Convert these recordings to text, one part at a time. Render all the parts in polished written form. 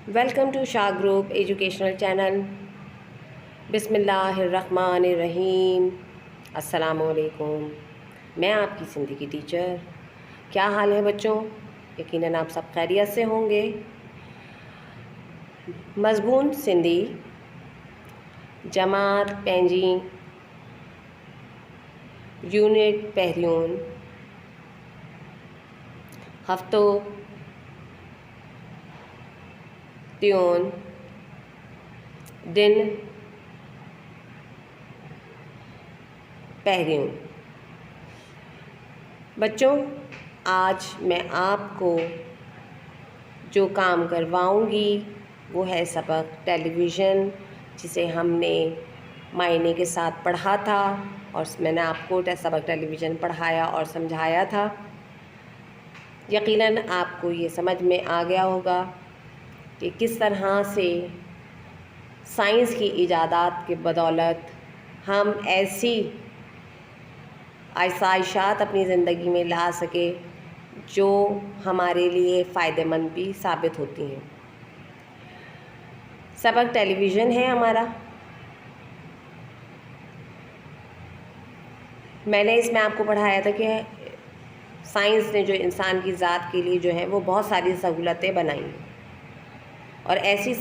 Welcome to Shah group educational channel. बिस्मिल्लाहिर्रहमानिर्रहीम। अस्सलामुअलैकुम। मैं आपकी सिंधी की टीचर। क्या हाल है बच्चों? यकीनन आप सब खैरियत से होंगे। मज़मून सिंधी जमात पंहिंजी यूनिट पहिरियों हफ़्तो त्यों दिन पहिरियों। बच्चों, आज मैं आपको जो काम करवाऊंगी वो है सबक टेलीविज़न, जिसे हमने मायने के साथ पढ़ा था और मैंने आपको सबक टेलीविज़न पढ़ाया और समझाया था। यकीनन आपको ये समझ में आ गया होगा कि किस तरह से साइंस की इजादात के बदौलत हम ऐसी आसाइशात अपनी ज़िंदगी में ला सके जो हमारे लिए फ़ायदेमंद भी साबित होती हैं। सबक टेलीविज़न है हमारा। मैंने इसमें आपको पढ़ाया था कि साइंस ने जो इंसान की ज़ात के लिए जो है वो बहुत सारी सहूलतें बनाई और ऐसी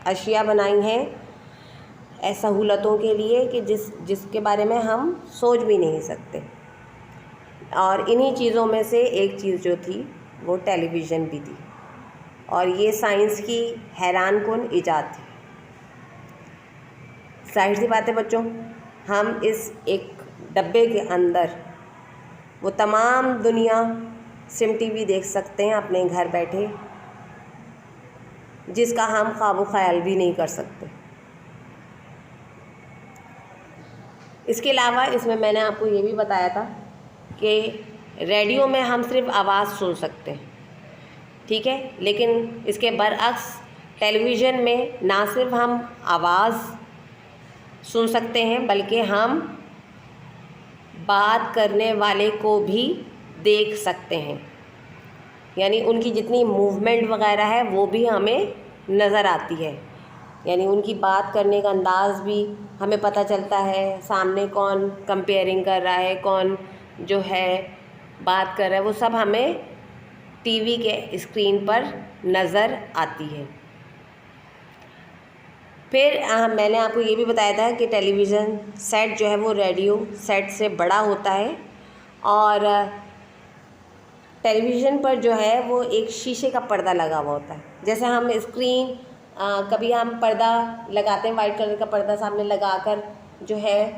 अशिया बनाई हैं सहूलतों के लिए कि जिसके बारे में हम सोच भी नहीं सकते। और इन्हीं चीज़ों में से एक चीज़ जो थी वो टेलीविज़न भी थी और ये साइंस की हैरानकुन ईजाद थी। जाहिर सी बात है बच्चों, हम इस एक डब्बे के अंदर वो तमाम दुनिया सिमटी हुई देख सकते हैं अपने घर बैठे, जिसका हम ख्वाब ख्याल भी नहीं कर सकते। इसके अलावा इसमें मैंने आपको ये भी बताया था कि रेडियो में हम सिर्फ आवाज़ सुन सकते हैं, ठीक है, लेकिन इसके बरअक्स टेलीविज़न में ना सिर्फ हम आवाज़ सुन सकते हैं बल्कि हम बात करने वाले को भी देख सकते हैं। यानी उनकी जितनी मूवमेंट वगैरह है वो भी हमें नज़र आती है। यानी उनकी बात करने का अंदाज़ भी हमें पता चलता है, सामने कौन कंपेयरिंग कर रहा है, कौन जो है बात कर रहा है, वो सब हमें टीवी के स्क्रीन पर नज़र आती है। फिर मैंने आपको ये भी बताया था कि टेलीविज़न सेट जो है वो रेडियो सेट से बड़ा होता है और टेलीविज़न पर जो है वो एक शीशे का पर्दा लगा हुआ होता है। जैसे हम स्क्रीन कभी हम पर्दा लगाते हैं, वाइट कलर का पर्दा सामने लगाकर जो है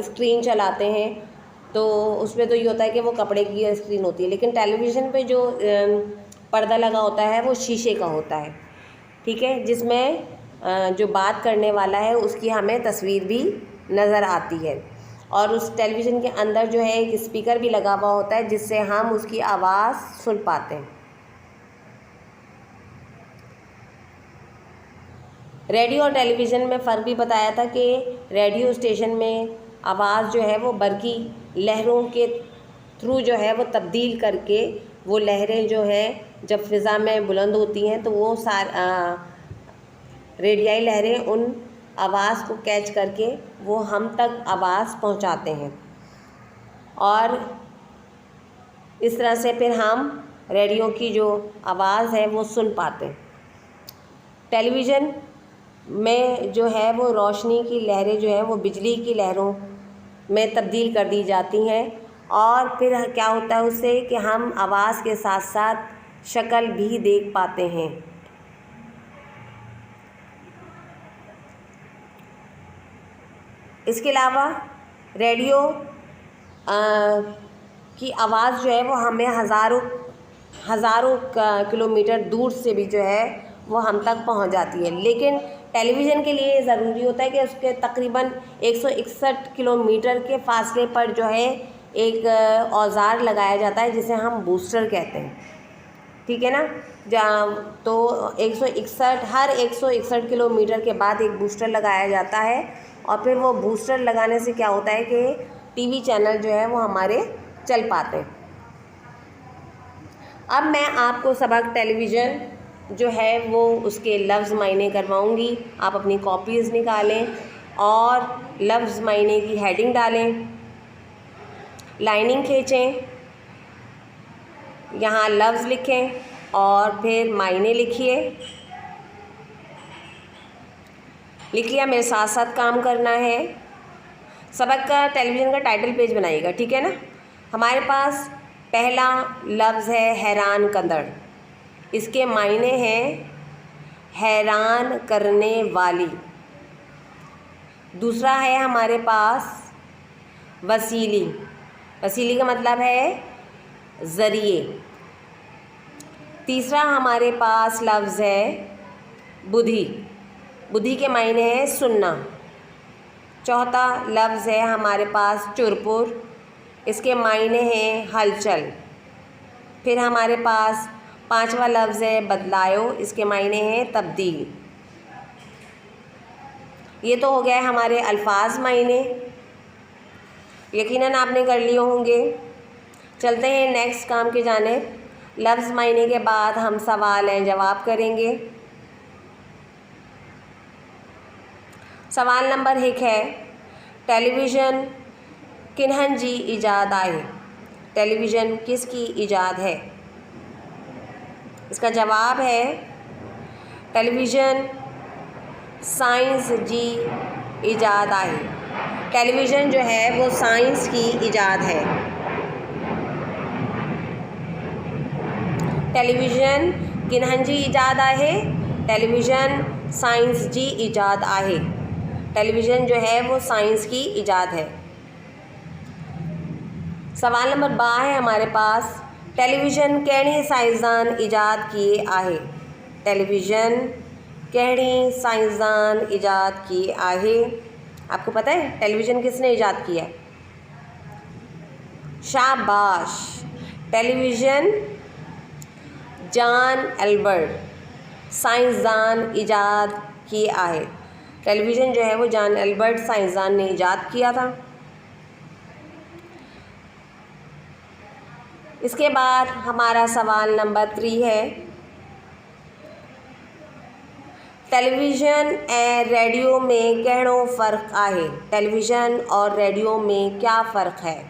स्क्रीन चलाते हैं, तो उसमें तो ये होता है कि वो कपड़े की स्क्रीन होती है, लेकिन टेलीविज़न पे जो पर्दा लगा होता है वो शीशे का होता है, ठीक है, जिसमें जो बात करने वाला है उसकी हमें तस्वीर भी नज़र आती है। और उस टेलीविज़न के अंदर जो है एक स्पीकर भी लगा हुआ होता है जिससे हम उसकी आवाज़ सुन पाते हैं। रेडियो और टेलीविज़न में फ़र्क भी बताया था कि रेडियो स्टेशन में आवाज़ जो है वो बरकी लहरों के थ्रू जो है वो तब्दील करके वो लहरें जो हैं जब फ़िज़ा में बुलंद होती हैं तो वो रेडियाई लहरें उन आवाज़ को कैच करके वो हम तक आवाज़ पहुंचाते हैं और इस तरह से फिर हम रेडियो की जो आवाज़ है वो सुन पाते हैं। टेलीविज़न में जो है वो रोशनी की लहरें जो हैं वो बिजली की लहरों में तब्दील कर दी जाती हैं और फिर क्या होता है उससे कि हम आवाज़ के साथ साथ शक्ल भी देख पाते हैं। इसके अलावा रेडियो की आवाज़ जो है वो हमें हज़ारों किलोमीटर दूर से भी जो है वो हम तक पहुंच जाती है, लेकिन टेलीविज़न के लिए ज़रूरी होता है कि उसके तकरीबन 161 किलोमीटर के फासले पर जो है एक औज़ार लगाया जाता है जिसे हम बूस्टर कहते हैं, ठीक है ना। तो 161 हर 161 किलोमीटर के बाद एक बूस्टर लगाया जाता है और फिर वो बूस्टर लगाने से क्या होता है कि टीवी चैनल जो है वो हमारे चल पाते हैं। अब मैं आपको सबक टेलीविज़न जो है वो उसके लफ्ज़ मायने करवाऊँगी। आप अपनी कॉपीज़ निकालें और लफ्ज़ मायने की हेडिंग डालें, लाइनिंग खींचें, यहाँ लफ्ज़ लिखें और फिर मायने लिखिए। लिख लिया, मेरे साथ साथ काम करना है। सबक का टेलीविज़न का टाइटल पेज बनाइएगा, ठीक है ना। हमारे पास पहला लफ्ज़ है हैरान कंदड़। इसके मायने हैं हैरान करने वाली। दूसरा है हमारे पास वसीली। वसीली का मतलब है ज़रिए। तीसरा हमारे पास लफ्ज़ है बुद्धि। बुद्धि के मायने हैं सुनना। चौथा लफ्ज़ है हमारे पास चुरपुर। इसके मायने हैं हलचल। फिर हमारे पास पांचवा लफ्ज़ है बदलायो। इसके मायने हैं तब्दील। ये तो हो गया हमारे अल्फाज मायने, यकीनन आपने कर लिए होंगे। चलते हैं नेक्स्ट काम की जानिब। लफ्ज़ मायने के बाद हम सवाल हैं जवाब करेंगे। सवाल नंबर 1 है, टेलीविज़न किन्हन जी ईजाद आए। टेलीविज़न किसकी ईजाद है? इसका जवाब है टेलीविज़न साइंस जी ईजाद आए। टेलीविज़न जो है वो साइंस की ईजाद है। टेलीविज़न किन्हन जी ईजाद आहे? टेलीविज़न साइंस जी ईजाद आहे। टेलीविज़न जो है वो साइंस की ईजाद है। सवाल नंबर 12 है हमारे पास, टेलीविज़न कहिड़ी साइंसदान ईजाद किए आहे। टेलीविज़न कहिड़ी साइंसदान ईजाद किए आहे? आपको पता है टेलीविज़न किसने ईजाद किया है? शाबाश, टेलीविज़न जॉन एल्बर्ट साइंसदान ईजाद किए आहे। टेलीविज़न जो है वो जॉन एल्बर्ट साइंसदान ने ईजाद किया था। इसके बाद हमारा सवाल नंबर 3 है, टेलीविज़न ऐं रेडियो में कहिड़ो फ़र्क़ु आहे। टेलीविज़न और रेडियो में क्या फ़र्क़ु है?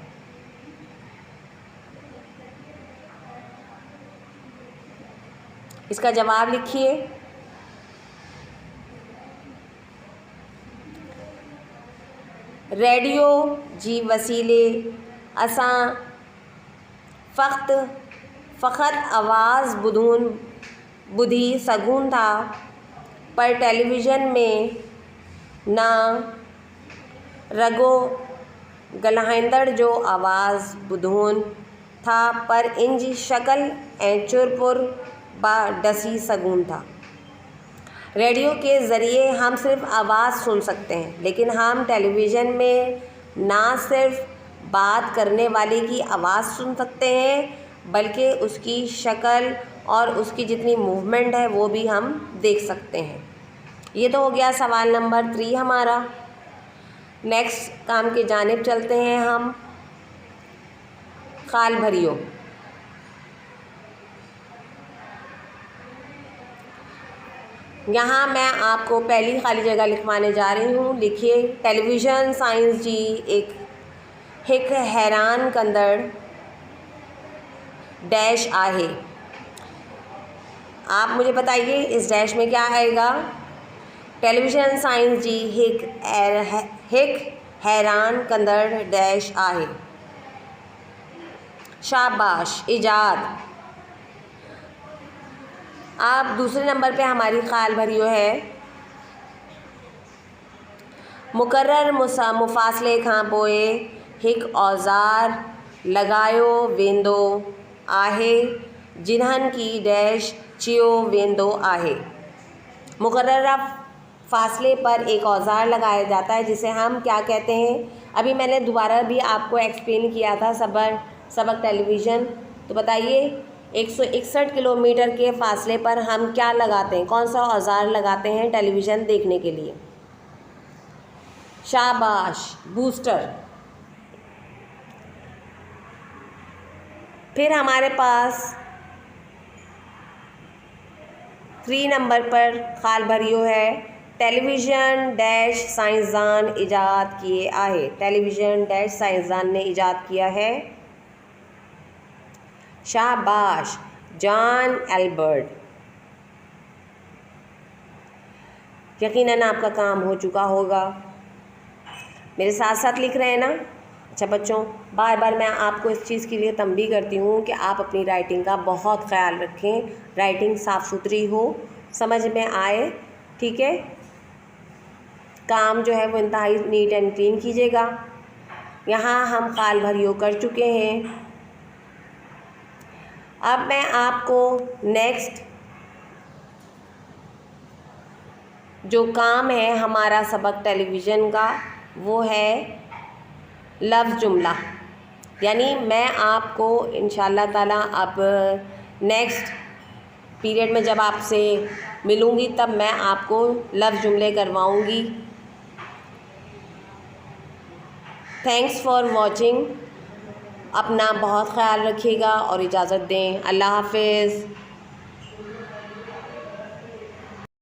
इसका जवाब लिखिए। रेडियो जी वसीले असां फ़क़त आवाज़ ॿुधी सघूं था, पर टेलीविज़न में ना रगो ॻाल्हाईंदड़ जो आवाज़ ॿुधूं था, पर इन जी शक्ल ऐं चुरपुर बा ॾसी सघूं था। रेडियो के ज़रिए हम सिर्फ आवाज़ सुन सकते हैं, लेकिन हम टेलीविज़न में ना सिर्फ बात करने वाले की आवाज़ सुन सकते हैं, बल्कि उसकी शक्ल और उसकी जितनी मूवमेंट है वो भी हम देख सकते हैं। ये तो हो गया सवाल नंबर 3 हमारा। नेक्स्ट काम की जानिब चलते हैं हम। खाल भरियो। यहाँ मैं आपको पहली खाली जगह लिखवाने जा रही हूँ। लिखिए, टेलीविज़न साइंस जी एक हैरान कंदड़ डैश आहे। आप मुझे बताइए इस डैश में क्या आएगा? टेलीविज़न साइंस जी एक हैरान कंदड़ डैश आहे। शाबाश, ईजाद। आप दूसरे नंबर पे हमारी ख़ाल भरियो है, मुकर्रर मुफ़ासिले खां पोइ हिकु औज़ार लॻायो वेंदो आहे जिन्हनि की डैश चयो वेंदो आहे। मुकर्रर फासले पर एक औज़ार लगाया जाता है जिसे हम क्या कहते हैं? अभी मैंने दोबारा भी आपको एक्सप्लेन किया था सबक टेलीविज़न। तो बताइए, 161 किलोमीटर के फासले पर हम क्या लगाते हैं? कौन सा औज़ार लगाते हैं टेलीविज़न देखने के लिए? शाबाश, बूस्टर। फिर हमारे पास 3 नंबर पर खाल भरियो है, टेलीविज़न डैश साइंसदान इजाद किए आहे। टेलीविज़न डैश साइंसदान ने इजाद किया है। शाबाश, जॉन एल्बर्ट। यकीनन आपका काम हो चुका होगा। मेरे साथ साथ लिख रहे हैं ना? अच्छा बच्चों, बार बार मैं आपको इस चीज़ के लिए तंबीह करती हूँ कि आप अपनी राइटिंग का बहुत ख्याल रखें, राइटिंग साफ़ सुथरी हो, समझ में आए, ठीक है। काम जो है वो इंतहाई नीट एंड क्लीन कीजिएगा। यहाँ हम खाल भरियो कर चुके हैं। अब मैं आपको नेक्स्ट जो काम है हमारा सबक टेलीविज़न का, वो है लफ्ज़ जुमला। यानी मैं आपको इंशाल्लाह ताला अब नेक्स्ट पीरियड में जब आपसे मिलूँगी तब मैं आपको लफ्ज़ जुमले करवाऊँगी। Thanks for watching. अपना बहुत ख्याल रखिएगा और इजाज़त दें। अल्लाह हाफ़िज़।